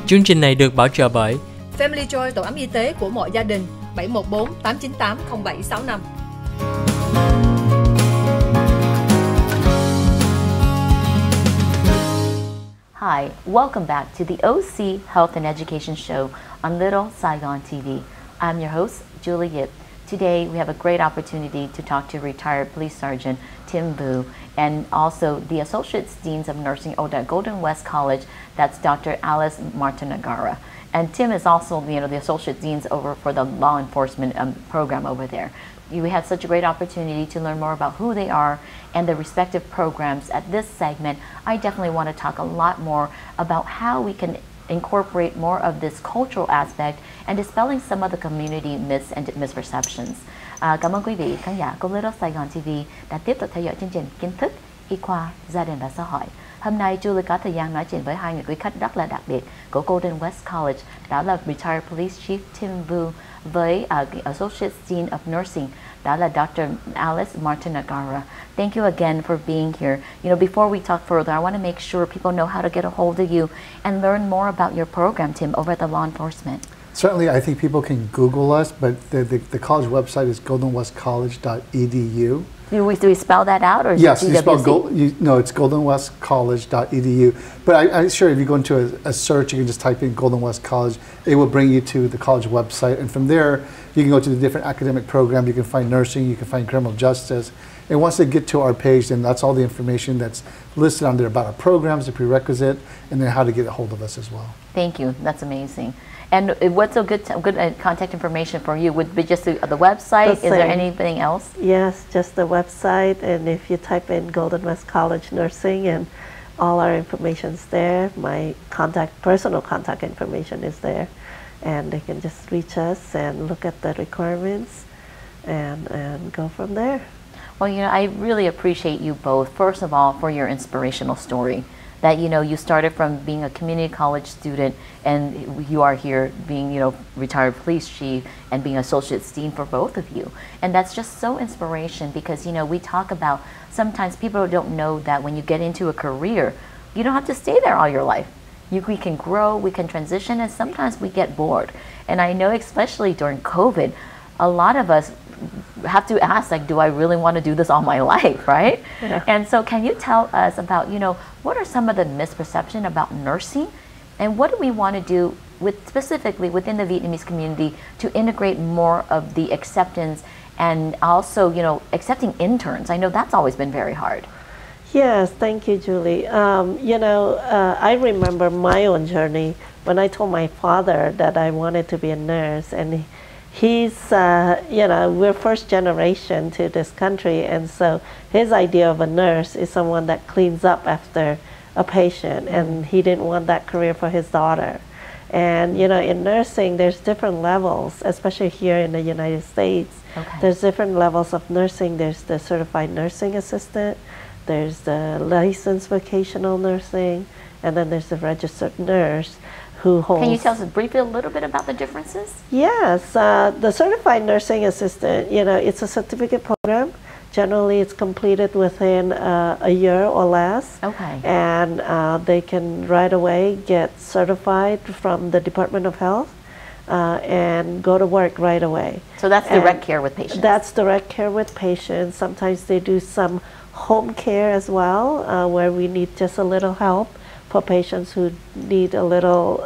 Chương trình này được bảo trợ bởi Family Joy, tổ ấm y tế của mọi gia đình, 714 898 0765. Hi, welcome back to the OC Health and Education Show on Little Saigon TV. I'm your host, Julie Yip. Today we have a great opportunity to talk to retired police sergeant Tim Vu and also the Associate Deans of Nursing over at Golden West College, that's Dr. Alice Martinegara. And Tim is also, the Associate Deans over for the law enforcement program over there. We had such a great opportunity to learn more about who they are and their respective programs. At this segment, I definitely want to talk a lot more about how we can incorporate more of this cultural aspect and dispelling some of the community myths and misperceptions. Cảm ơn quý vị khán giả của Little Saigon TV đã tiếp tục theo dõi chương trình Kiến thức, y khoa, gia đình và xã hội. Hôm nay Julie có thời gian nói chuyện với hai người quý khách rất là đặc biệt của Golden West College, đó là Retired Police Chief Tim Vu với Associate Dean of Nursing, đó là Dr. Alice Martinegara. Thank you again for being here. Before we talk further, I want to make sure people know how to get a hold of you and learn more about your program, Tim, over at the law enforcement. Certainly, I think people can Google us, but the college website is goldenwestcollege.edu. Do we spell that out, or is yes, it you spell no, it's goldenwestcollege.edu. But I'm sure if you go into a search, you can just type in Golden West College. It will bring you to the college website, and from there, you can go to the different academic programs. You can find nursing, you can find criminal justice. And once they get to our page, then that's all the information that's listed on there about our programs, the prerequisite, and then how to get a hold of us as well. Thank you. That's amazing. And what's a good contact information for you? Would be just the website? Is there anything else? Yes, just the website. And if you type in Golden West College Nursing, and all our information's there. My personal contact information is there, and they can just reach us and look at the requirements, and go from there. Well, I really appreciate you both. First of all, for your inspirational story. That you started from being a community college student, and you are here being retired police chief and being associate dean for both of you, and that's just so inspiration because we talk about sometimes people don't know that when you get into a career, you don't have to stay there all your life. We can grow, we can transition, and sometimes we get bored. And I know especially during COVID, a lot of us have to ask, like, do I really want to do this all my life, right? Yeah. And so can you tell us about, what are some of the misperception about nursing, and what do we want to do specifically within the Vietnamese community to integrate more of the acceptance and also, accepting interns? I know that's always been very hard. Yes, thank you, Julie. I remember my own journey when I told my father that I wanted to be a nurse, and he's, we're first generation to this country, and so his idea of a nurse is someone that cleans up after a patient, and he didn't want that career for his daughter. And, in nursing, there's different levels, especially here in the United States. Okay. There's different levels of nursing. There's the certified nursing assistant, there's the licensed vocational nursing, and then there's the registered nurse. Can you tell us briefly a little bit about the differences? Yes, the certified nursing assistant, it's a certificate program. Generally, it's completed within a year or less. Okay. And they can right away get certified from the Department of Health and go to work right away. So that's direct care with patients? That's direct care with patients. Sometimes they do some home care as well, where we need just a little help for patients who need a little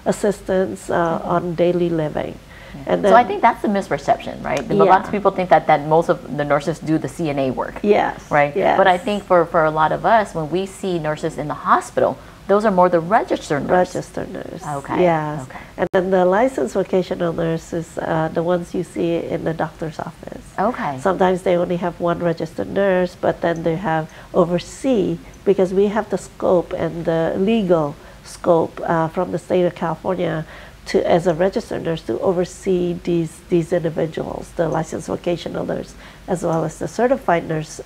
assistance on daily living. Yeah. And then, so I think that's the misperception, right? Yeah. Lots of people think that most of the nurses do the CNA work. Yes. Right? Yes. But I think for a lot of us, when we see nurses in the hospital, those are more the registered nurses. Registered nurse. Okay. Yes. Okay. And then the licensed vocational nurses, the ones you see in the doctor's office. Okay. Sometimes they only have one registered nurse, but then they have oversee, because we have the scope and the legal scope from the state of California as a registered nurse to oversee these individuals, the licensed vocational nurse, as well as the certified nurse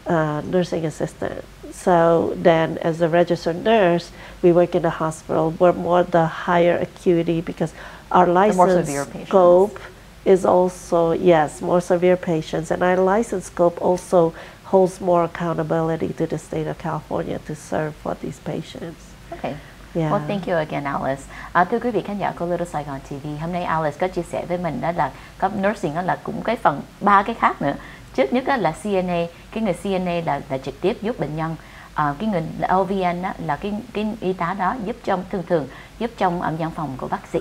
nursing assistant. So then as a registered nurse, we work in the hospital. We're more the higher acuity because our license scope is also, yes, more severe patients. And our license scope also holds more accountability to the state of California to serve for these patients. Okay. Yeah. Well, thank you again, Alice. Thưa quý vị khán giả của Little Saigon TV, hôm nay Alice có chia sẻ với mình đó là có nursing đó là cũng cái phần ba cái khác nữa. Trước nhất là CNA, cái người CNA là trực tiếp giúp bệnh nhân. Cái người LVN đó, là cái y tá đó giúp trong thường giúp trong văn phòng của bác sĩ.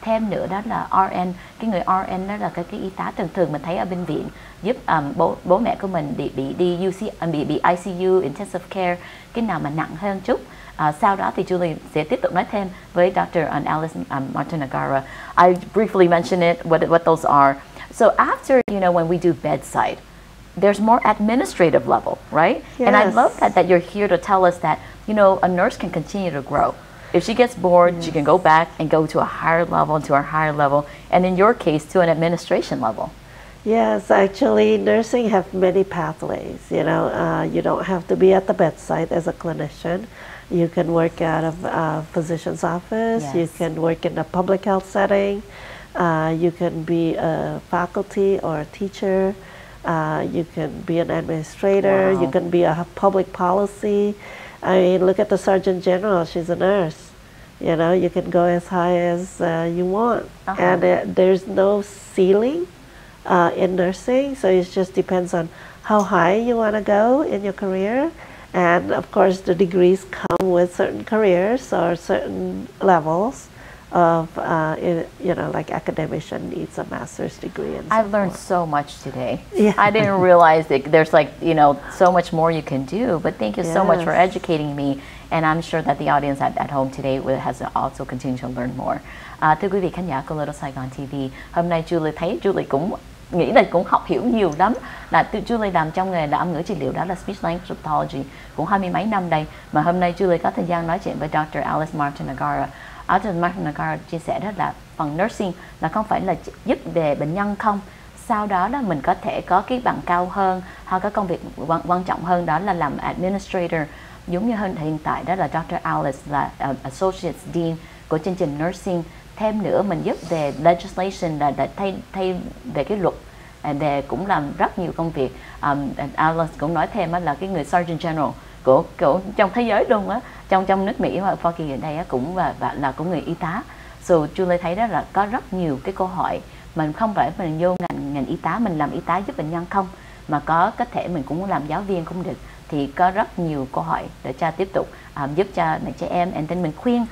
Thêm nữa đó là RN, cái người RN đó là cái y tá thường mình thấy ở bệnh viện giúp bố mẹ của mình bị ICU, intensive care, cái nào mà nặng hơn chút. Sau đó thì Julie sẽ tiếp tục nói thêm với Dr. Alice MARTANEGARA. I briefly mentioned it, what those are. So after, when we do bedside, there's more administrative level, right? Yes. And I love that you're here to tell us that, a nurse can continue to grow. If she gets bored, she can go back and go to a higher level, and in your case, to an administration level. Yes, actually, nursing have many pathways. You don't have to be at the bedside as a clinician. You can work out of a physician's office. Yes. You can work in a public health setting. You can be a faculty or a teacher. You can be an administrator. Wow. You can be a public policy. I mean, look at the Surgeon General. She's a nurse. You can go as high as you want. And there's no ceiling in nursing, so it just depends on how high you want to go in your career. And of course, the degrees come with certain careers or certain levels of, like academician needs a master's degree. And I've learned so much today. Yeah. I didn't realize that there's so much more you can do, but thank you so much for educating me. And I'm sure that the audience at home today has also continued to learn more. Thưa quý vị khán giả của Little Saigon TV, hôm nay Julie cũng nghĩ là cũng học hiểu nhiều lắm. Là Julie làm trong nghề là âm ngữ trị liệu, đó là speech language pathology, cũng 20 mấy năm đây. Mà hôm nay Julie có thời gian nói chuyện với Dr. Alice MARTANEGARA. Dr. MARTANEGARA chia sẻ đó là phần nursing là không phải là giúp về bệnh nhân không. Sau đó là mình có thể có cái bằng cao hơn, hoặc có công việc quan trọng hơn, đó là làm administrator. Giống như hiện tại đó là Dr. Alice là Associate Dean của chương trình nursing. Thêm nữa mình giúp về legislation là thay về cái luật, để cũng làm rất nhiều công việc. Alice cũng nói thêm là cái người Surgeon General của trong thế giới luôn á, trong nước Mỹ và Hoa Kỳ ở đây cũng và là cũng người y tá. So Julie thấy đó là có rất nhiều cái câu hỏi, mình không phải mình vô ngành y tá mình làm y tá giúp bệnh nhân không, mà có thể mình cũng làm giáo viên cũng được. Thì có rất nhiều câu hỏi để cha tiếp tục giúp cho mẹ trẻ em, and then mình khuyên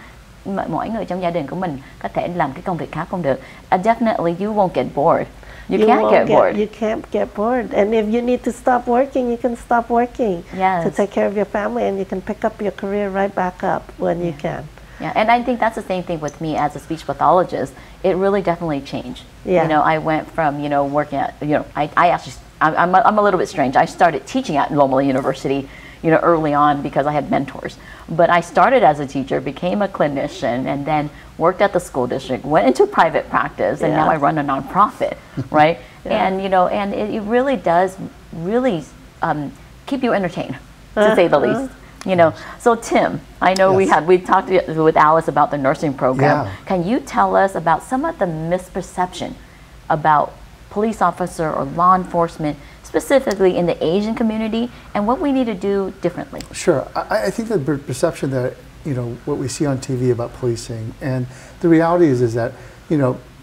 mỗi người trong gia đình của mình có thể làm cái công việc khác cũng được. Definitely you won't get bored. You can't get bored. You can't get bored. And if you need to stop working, you can stop working to take care of your family, and you can pick up your career right back up when you can. Yeah, and I think that's the same thing with me as a speech pathologist. It really definitely changed. Yeah. I went from, working at, I'm a little bit strange. I started teaching at Loma University, early on because I had mentors. But I started as a teacher, became a clinician, and then worked at the school district, went into private practice, and now I run a nonprofit, right? And, and it really does keep you entertained, to say the least. So Tim, I know we talked with Alice about the nursing program. Yeah. Can you tell us about some of the misperception about police officer or law enforcement, specifically in the Asian community, and what we need to do differently? Sure. I think the perception that, what we see on TV about policing, and the reality is that,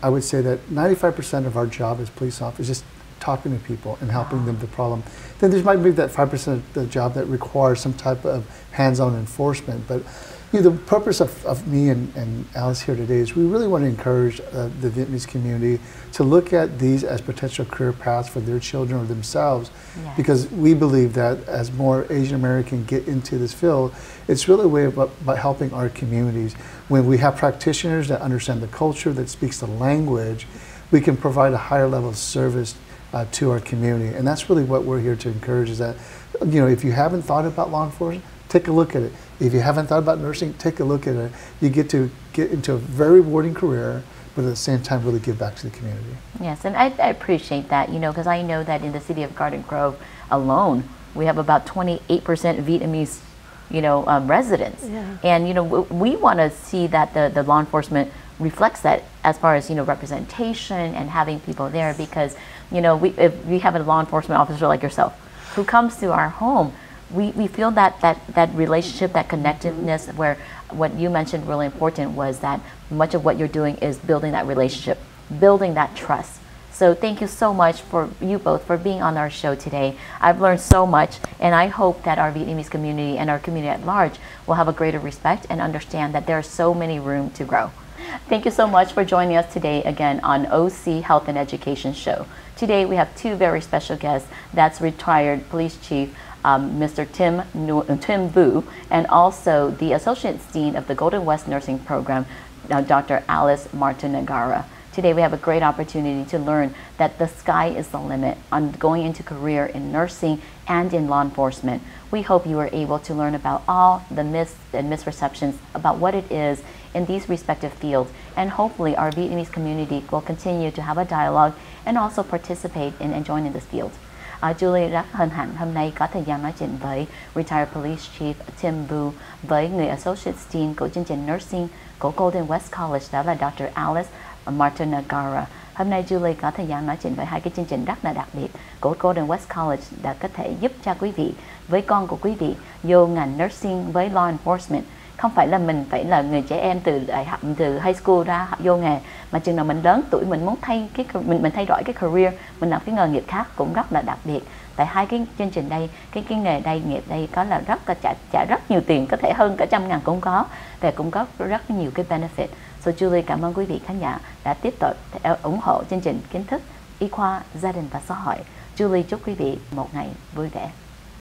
I would say that 95% of our job as police officers is just talking to people and helping them with the problem. Then there might be that 5% of the job that requires some type of hands-on enforcement. But the purpose of me and Alice here today is we really want to encourage the Vietnamese community to look at these as potential career paths for their children or themselves, because we believe that as more Asian Americans get into this field, it's really a way about helping our communities. When we have practitioners that understand the culture, that speaks the language, we can provide a higher level of service to our community. And that's really what we're here to encourage, is that, if you haven't thought about law enforcement, take a look at it. If you haven't thought about nursing, take a look at it. You get to get into a very rewarding career, but at the same time really give back to the community. Yes, and I appreciate that, because I know that in the city of Garden Grove alone, we have about 28% Vietnamese, residents. Yeah. And, we want to see that the law enforcement reflects that as far as, representation and having people there, because, if we have a law enforcement officer like yourself who comes to our home, we feel that relationship, that connectedness, where what you mentioned really important was that much of what you're doing is building that relationship, building that trust. So thank you so much for you both for being on our show today. I've learned so much, and I hope that our Vietnamese community and our community at large will have a greater respect and understand that there's so many room to grow. Thank you so much for joining us today again on OC Health and Education Show. Today we have two very special guests. That's retired Police Chief Mr. Tim Vu, and also the Associate Dean of the Golden West Nursing Program, Dr. Alice MARTANEGARA. Today we have a great opportunity to learn that the sky is the limit on going into career in nursing and in law enforcement. We hope you are able to learn about all the myths and misperceptions about what it is in these respective fields, and hopefully our Vietnamese community will continue to have a dialogue and also participate in joining this field. Julie rất hân hạnh hôm nay có thời gian nói chuyện với Retired Police Chief Tim Vu, với người Associate Dean của chương trình Nursing của Golden West College, đó là Dr. Alice MARTANEGARA. Hôm nay Julie có thời gian nói chuyện với hai cái chương trình rất là đặc biệt của Golden West College đã có thể giúp cho quý vị, với con của quý vị, vô ngành nursing với law enforcement. Không phải là mình phải là người trẻ em từ đại học, từ high school ra vô nghề, mà chừng nào mình lớn tuổi mình muốn mình thay đổi cái career, mình làm cái nghề nghiệp khác cũng rất là đặc biệt. Tại hai cái chương trình đây, cái nghề đây, nghiệp đây có là rất là trả rất nhiều tiền, có thể hơn cả 100.000 cũng có, và cũng có rất nhiều cái benefit. So Julie cảm ơn quý vị khán giả đã tiếp tục ủng hộ chương trình Kiến thức, Y khoa, gia đình và xã hội. Julie chúc quý vị một ngày vui vẻ.